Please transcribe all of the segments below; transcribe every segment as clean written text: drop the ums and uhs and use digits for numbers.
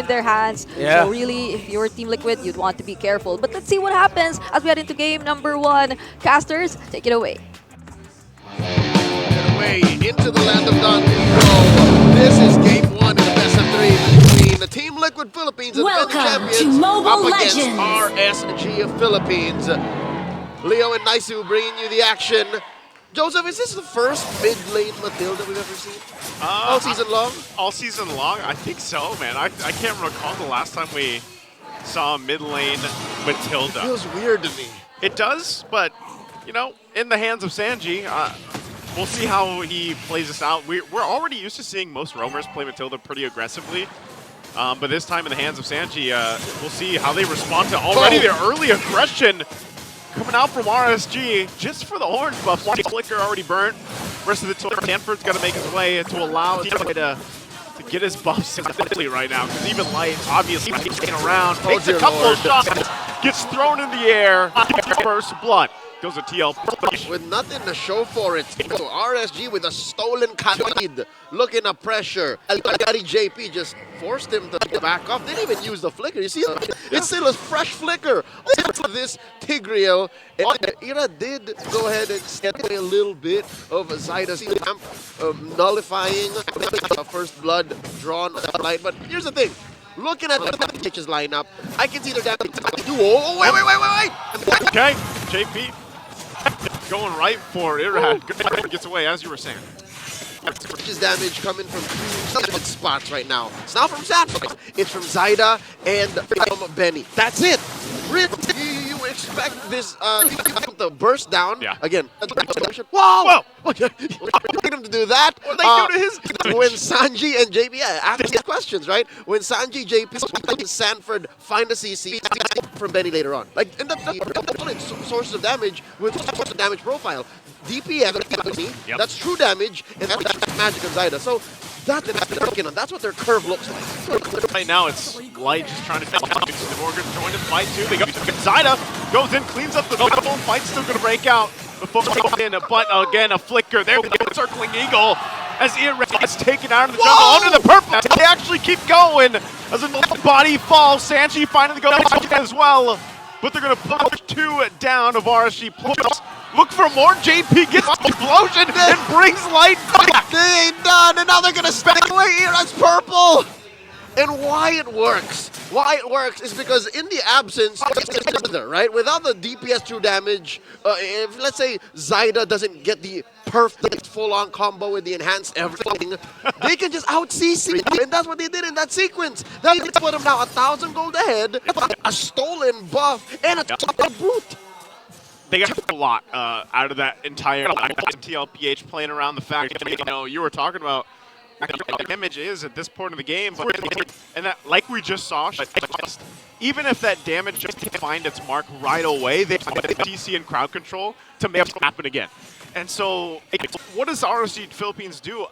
in their hands. Yeah. So really, if you're Team Liquid, you'd want to be careful. But let's see what happens as we head into game number 1. Casters, take it away. Away into the land of Don Diego. This is game 1 in the best of 3 between the Team Liquid Philippines and the champions to Mobile up against Legends. RSG Philippines. Leo and Naisu bringing you the action. Joseph, is this the first mid-lane Matilda we've ever seen? All season long? All season long? I think so, man. I can't recall the last time we saw mid-lane Matilda. It feels weird to me. It does, but, you know, in the hands of Sanji, we'll see how he plays this out. We're already used to seeing most roamers play Matilda pretty aggressively. But this time in the hands of Sanji, we'll see how they respond to already the early aggression coming out from RSG just for the orange buff. One flicker already burnt. Rest of the time, Stanford's got to make his way to allow T-Boy to get his buffs quickly right now. Because even Light, obviously, staying around, takes a couple of shots, gets thrown in the air, first blood. Goes to TLPH. With nothing to show for it. So RSG with a stolen lead, looking at pressure. JP just forced him to back off. Didn't even use the flicker. You see, it's still a fresh flicker. This Tigreal, Ira did go ahead and step away a little bit of Zyda's camp, nullifying first blood drawn light. But here's the thing. Looking at the PH's lineup, I can see their damage. Oh, wait. Okay, JP going right for Irad. Gets away, as you were saying. His damage coming from two spots right now. It's not from Sanford. It's from Zyda and from Benny. That's it. Really, you expect this to burst down. Yeah. Again. Whoa! Need him to do that. What they do to his damage? When Sanji and JP, ask these questions, right? When Sanji, JP, and Sanford find a CC from Benny later on. Like, and that's sources of damage with the damage profile. DPS, that's true damage, and that's magic and Zyda. So that's what they're working on. That's what their curve looks like. Right now, it's Light just trying to Morgan join the fight too. They go. Zyda goes in, cleans up the double. Fight's still going to break out. Before in, but again, a flicker. There we go, circling Eagle as Irad is taken out of the jungle under the purple. They actually keep going as a body falls. Sanji finally goes as well, but they're going to push 2 down of RSG plus. Look for more. JP gets the explosion and brings Light back. They ain't done, and now they're going to spend away Irad's purple. And why it works is because in the absence of right? Without the DPS true damage, if let's say Zyda doesn't get the perfect full-on combo with the enhanced everything, they can just out-CC, and that's what they did in that sequence. They put them now 1,000 gold ahead, a stolen buff, and a brute. They got a lot out of that entire TLPH playing around the fact that, you know, you were talking about damage is at this point in the game, but and that, like we just saw, even if that damage just can't find its mark right away, they have DC and crowd control to make it happen again. And so, what does RSG Philippines do?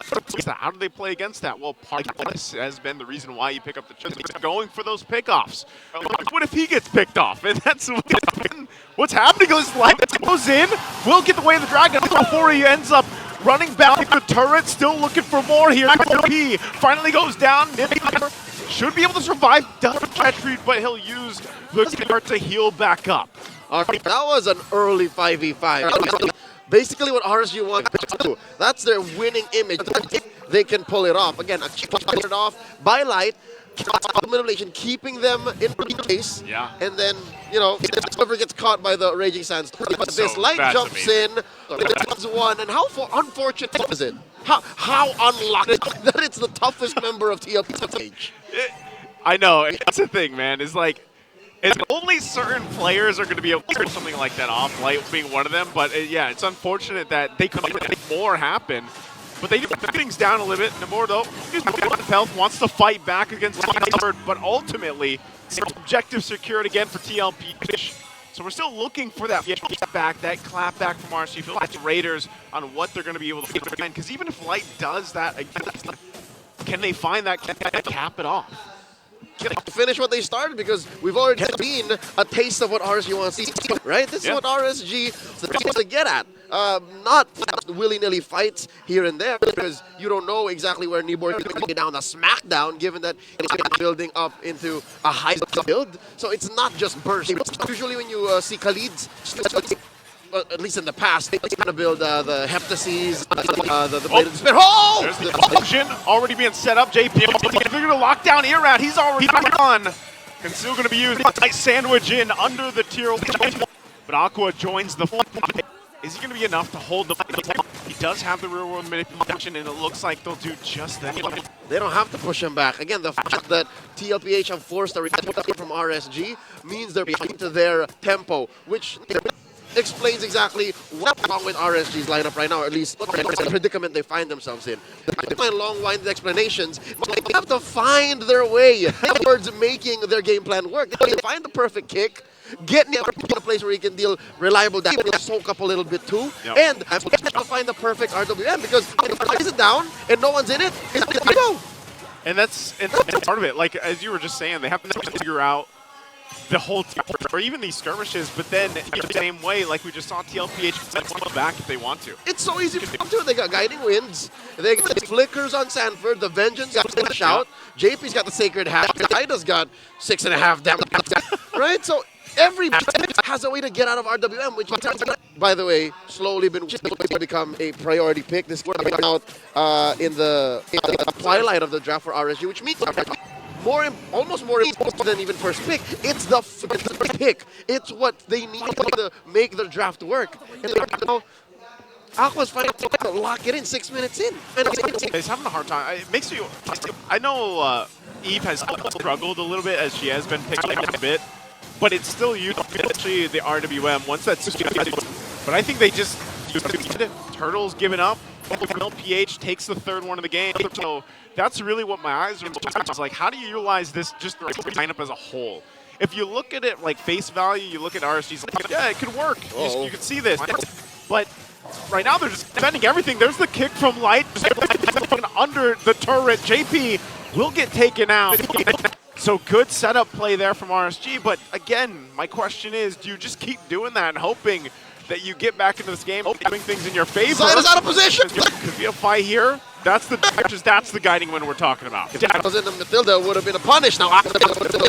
How do they play against that? Well, part of this has been the reason why you pick up the chance. Going for those pickoffs. What if he gets picked off? And that's what's happening. This Light goes in, will get the way of the dragon before he ends up running back to the turret, still looking for more here. He finally goes down. Should be able to survive. Doesn't catch read, but he'll use the card to heal back up. That was an early 5v5. Basically what RSG wants to do. That's their winning image. They can pull it off. Again, pull it off by Light. Manipulation, keeping them in place, and then, you know, whoever gets caught by the Raging Sandstorm. But this Light jumps in, one, and how unfortunate is it? How unlucky that it's the toughest member of TLPH. I know, that's the thing, man, is like, only certain players are going to be able to turn something like that off, Light being one of them, but yeah, it's unfortunate that they could make more happen. But they do things down a little bit. Namor, though, health wants to fight back against Stanford, but ultimately, objective secured again for TLPH. So we're still looking for that back, that clap back from RSG Raiders on what they're going to be able to do. Because even if Light does that again, can they find that cap it off? Finish what they started, because we've already seen a taste of what RSG wants to see, right? This is what RSG is supposed to get at. not willy-nilly fights here and there, because you don't know exactly where Nibor is going to get down the smackdown, given that it's building up into a high build. So it's not just burst. Usually when you see Khalid's, at least in the past, they kind of build the heptases, the bladed spin. Oh! There's the explosion already being set up. JP, they're going to lock down Erat. He's already on. And still going to be used. Nice sandwich in under the tier 1. But Aqua joins the fight. Is he going to be enough to hold the fight? He does have the real world manipulation, and it looks like they'll do just that. They don't have to push him back. Again, the fact that TLPH have forced a reaction from RSG means they're behind to their tempo, which explains exactly what's wrong with RSG's lineup right now, or at least the predicament they find themselves in. My long-winded explanations, they have to find their way towards making their game plan work. They find the perfect kick, get in a place where he can deal reliable damage, soak up a little bit too, and find the perfect RWM, because if he plays it down and no one's in it, it's going to go. And that's part of it. Like, as you were just saying, they have to figure out the whole team, or even these skirmishes, but then in the same way, like we just saw TLPH back if they want to. It's so easy for them to. They got Guiding Winds, they got the Flickers on Sanford, the Vengeance got the Shout, JP's got the Sacred Hat, Ida's got 6.5 damage, right? So every has a way to get out of RWM, which, by the way, slowly been become a priority pick. This coming out in the twilight of the draft for RSG, which means almost more important than even first pick. It's the pick. It's what they need to make their draft work. And now, Aqua's finally to lock it in 6 minutes in. He's having a hard time. It makes you. I know Eve has struggled a little bit as she has been picking up a bit, but it's still usually the RWM once that's. But I think they just Turtles giving up. MPLPH takes the third one of the game. So that's really what my eyes are on. It's like, how do you utilize this just the lineup as a whole? If you look at it like face value, you look at RSG's, like, yeah, it could work. You can see this. But right now they're just defending everything. There's the kick from Light under the turret. JP will get taken out. So good setup play there from RSG. But again, my question is, do you just keep doing that and hoping that you get back into this game, doing things in your favor? Side is out of position. Could be a fight here. That's the guiding win we're talking about. If that was in the Matilda, would have been a punish. Now Aqua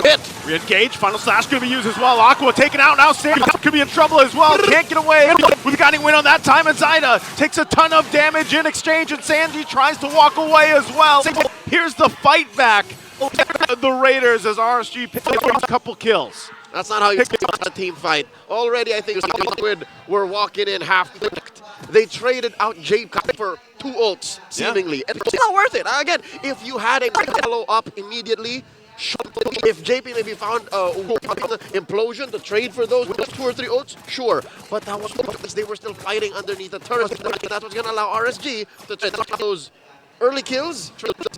hit. Re-engage. Final slash going to be used as well. Aqua taken out now. Sam could be in trouble as well. Can't get away with the guiding win on that time. And Zyda takes a ton of damage in exchange, and Sanji tries to walk away as well. Here's the fight back. The Raiders as RSG picks up a couple kills. That's not how you pick a team fight. Already, I think Liquid were walking in half cooked. They traded out JP for 2 ults, seemingly. And it's not worth it. Again, if you had a follow up immediately, if JP maybe found implosion to trade for those 2 or 3 ults, sure. But that was because they were still fighting underneath the turret. That's what's going to allow RSG to trade those early kills,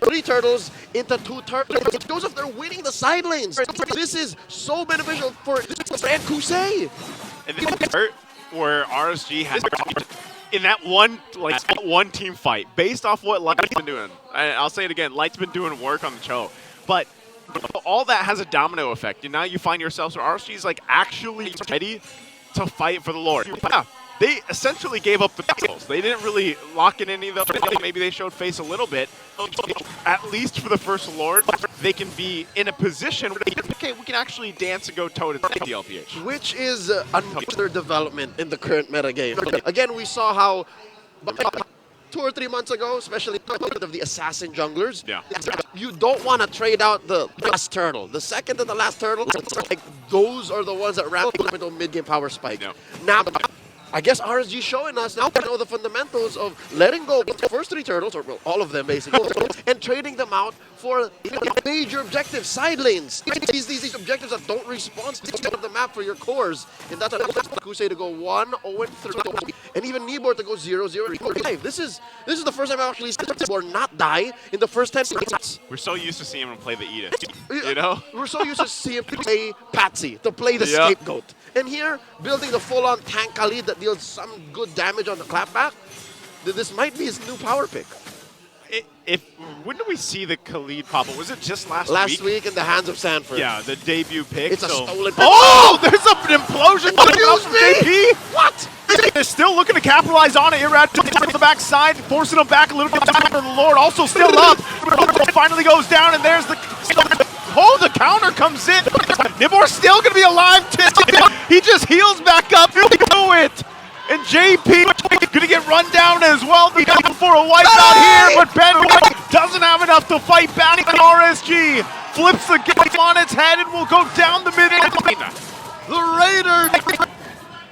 3 turtles into 2 turtles. It goes if they're winning the side lanes. This is so beneficial for Bren Kusei. And this part where RSG has in that one team fight, based off what Light's been doing. I'll say it again, Light's been doing work on the Cho, but all that has a domino effect. And now you find yourselves where RSG's like actually ready to fight for the Lord. Yeah. They essentially gave up the battles. They didn't really lock in any of those. Maybe they showed face a little bit. At least for the first Lord, they can be in a position where okay, we can actually dance and go toe to TLPH. Which is another development in the current meta game. Again, we saw how 2 or 3 months ago, especially of the assassin junglers, you don't want to trade out the last turtle. The second to the last turtle, like those are the ones that wrap up into a mid-game power spike. Now, I guess RSG showing us now to know the fundamentals of letting go of the first 3 turtles, or well, all of them basically, and trading them out for major objectives, side lanes. These objectives that don't respond to the map for your cores. And that's Kusei to go 1-0-3, and even Nibor to go 0-0-5. This is the first time I've actually seen Nibor not die in the first 10 minutes. We're so used to seeing him play the Edith, you know? We're so used to seeing him play Patsy, to play the scapegoat. And here, building the full-on tank Khalid that deals some good damage on the clapback, this might be his new power pick. When did we see the Khalid pop up? Was it just last week? Last week in the hands of Sanford. Yeah, the debut pick. It's a stolen pick. Oh, there's an implosion. Excuse me? JP. What? They're still looking to capitalize on it. Irad to the backside, forcing him back a little bit. The Lord also still up. Finally goes down, and there's the... Oh, the counter comes in. Nibor's still going to be alive. He just heals back up. He'll do it. And JP going to get run down as well. They're going for a wipeout here, but Ben doesn't have enough to fight back. RSG flips the game on its head and will go down the mid. The Raiders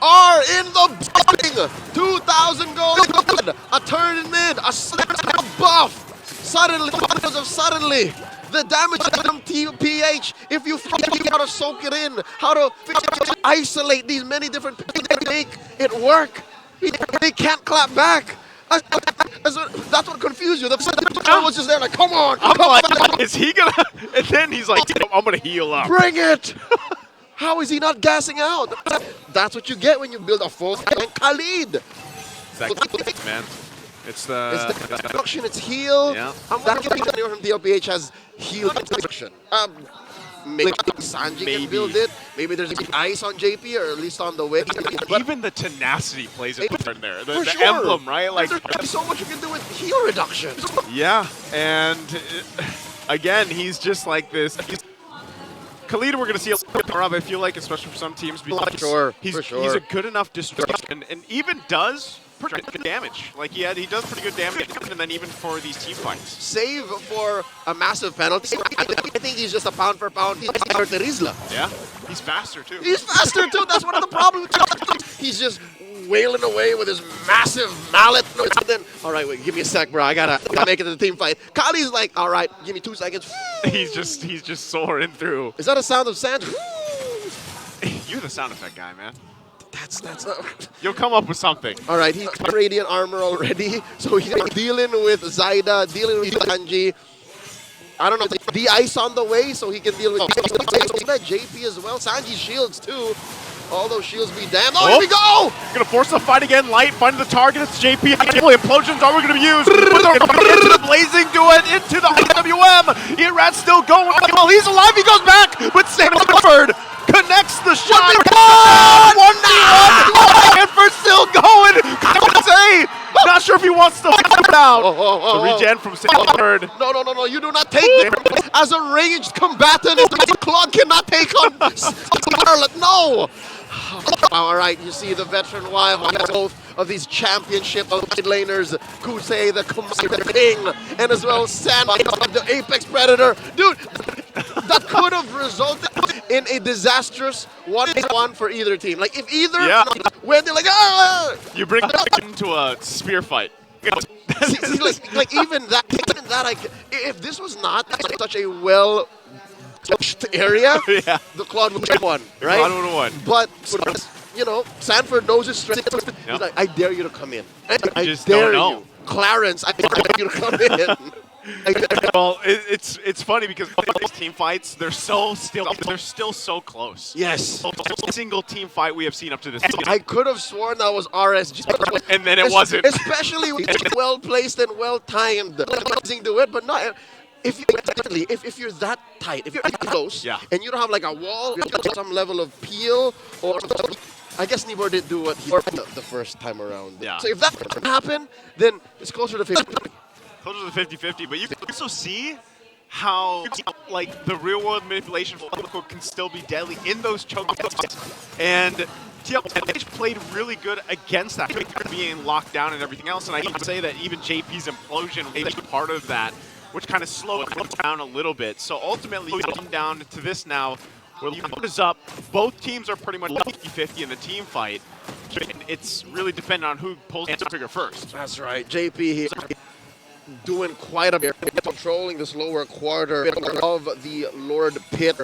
are in the building. 2,000 gold, a turn in mid, a buff. Suddenly, the damage to MPLPH, if you figure out how to soak it in, how to isolate these many different things that make it work, they can't clap back. That's what confused you. The person was just there like, come on. I'm like, is he going to? And then he's like, I'm going to heal up. Bring it. How is he not gassing out? That's what you get when you build a full Khalid. Exactly, man. It's the destruction, it's heal. Yeah. I'm not getting anyone from DLPH has heal destruction. Maybe Sanji can build it. Maybe there's ice on JP, or at least on the way. But even the tenacity plays a turn there. The sure. emblem, right? Like, there's so much you can do with heal reduction. Yeah, and again, he's just like this. Khalid, we're going to see a little more of, I feel like, especially for some teams. Because he's a good enough distraction, and even does pretty good damage. Like, he does pretty good damage, and then even for these team fights. Save for a massive penalty. I think he's just a pound for pound. He's Rizla. Yeah, he's faster, too. He's faster, too. That's one of the problems. He's just wailing away with his massive mallet. And then, all right, wait, give me a sec, bro. I gotta make it to the team fight. Kali's like, all right, give me 2 seconds. He's just soaring through. Is that a sound of sand? You're the sound effect guy, man. That's You'll come up with something. All right, he's got radiant armor already, so he's dealing with Zaida, dealing with Sanji. I don't know, the ice on the way, so he can deal with JP as well. Sanji's shields too. All those shields be damned. Oh, here we go! Gonna force the fight again. Light finding the target. It's JP. Implosions are we gonna be used. Into the blazing, do it into the IWM. Irat's still going. Well, he's alive. He goes back, but Sanford connects the shot. 1v1. Sanford still going. Not sure if he wants to fight out. The regen from Sanford. No. You do not take this. As a ranged combatant, Claude cannot take on Scarlet. No. All right, you see the veteran wild both of these championship of mid laners, Kusei the King, and as well San the Apex Predator. Dude, that could have resulted in a disastrous 1-1 for either team. Like if either when they're like, you bring it into a spear fight. see, like even that, if this was not such a well area, the Claude would have won, right? Claude would have won. But, you know, Sanford knows his strength. He's like, I dare you to come in. I just dare don't know. you. Clarence, I dare you to come in. Well, it's funny because these team fights, they're still so close. Yes. Every single team fight we have seen up to this point. I could have sworn that was RSG. And then it wasn't. Especially well placed and well timed. Do it, but not. If you're that tight, if you're that close, and you don't have like a wall, some level of peel, or I guess Nibor did do what he did the first time around. Yeah. So if that doesn't happen, then it's closer to 50. Closer to 50-50, but you can also see how like the real world manipulation can still be deadly in those choke spots. And TLPH played really good against that, being locked down and everything else. And I can say that even JP's implosion was part of that, which kind of slowed down a little bit. So ultimately, we come down to this now, where load is up. Both teams are pretty much 50-50 in the team fight. And it's really dependent on who pulls the trigger first. That's right. JP here doing quite a bit, controlling this lower quarter of the Lord Pit.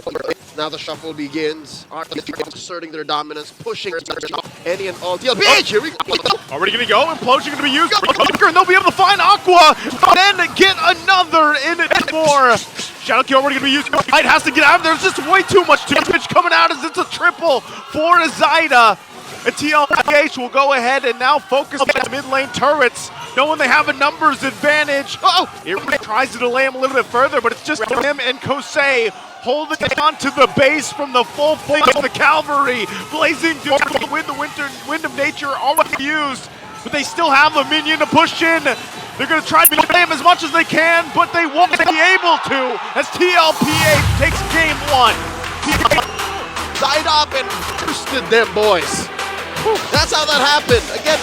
Now the shuffle begins. Asserting their dominance, pushing any and all. TLPH, here we go. Already gonna go. Implosion gonna be used. And they'll be able to find Aqua. Then get another in it more. Shadow Kill already gonna be used. Light has to get out of there. There's just way too much damage coming out as it's a triple for Zaida. And TLPH will go ahead and now focus on the mid lane turrets, knowing they have a numbers advantage. Oh, it tries to delay him a little bit further, but it's just him and Kosei holding on to the base from the full fleet of the cavalry. Blazing with the wind of nature already used, but they still have a minion to push in. They're going to try to delay him as much as they can, but they won't be able to as TLPH takes game 1. Died up and boosted them, boys. That's how that happened. Again,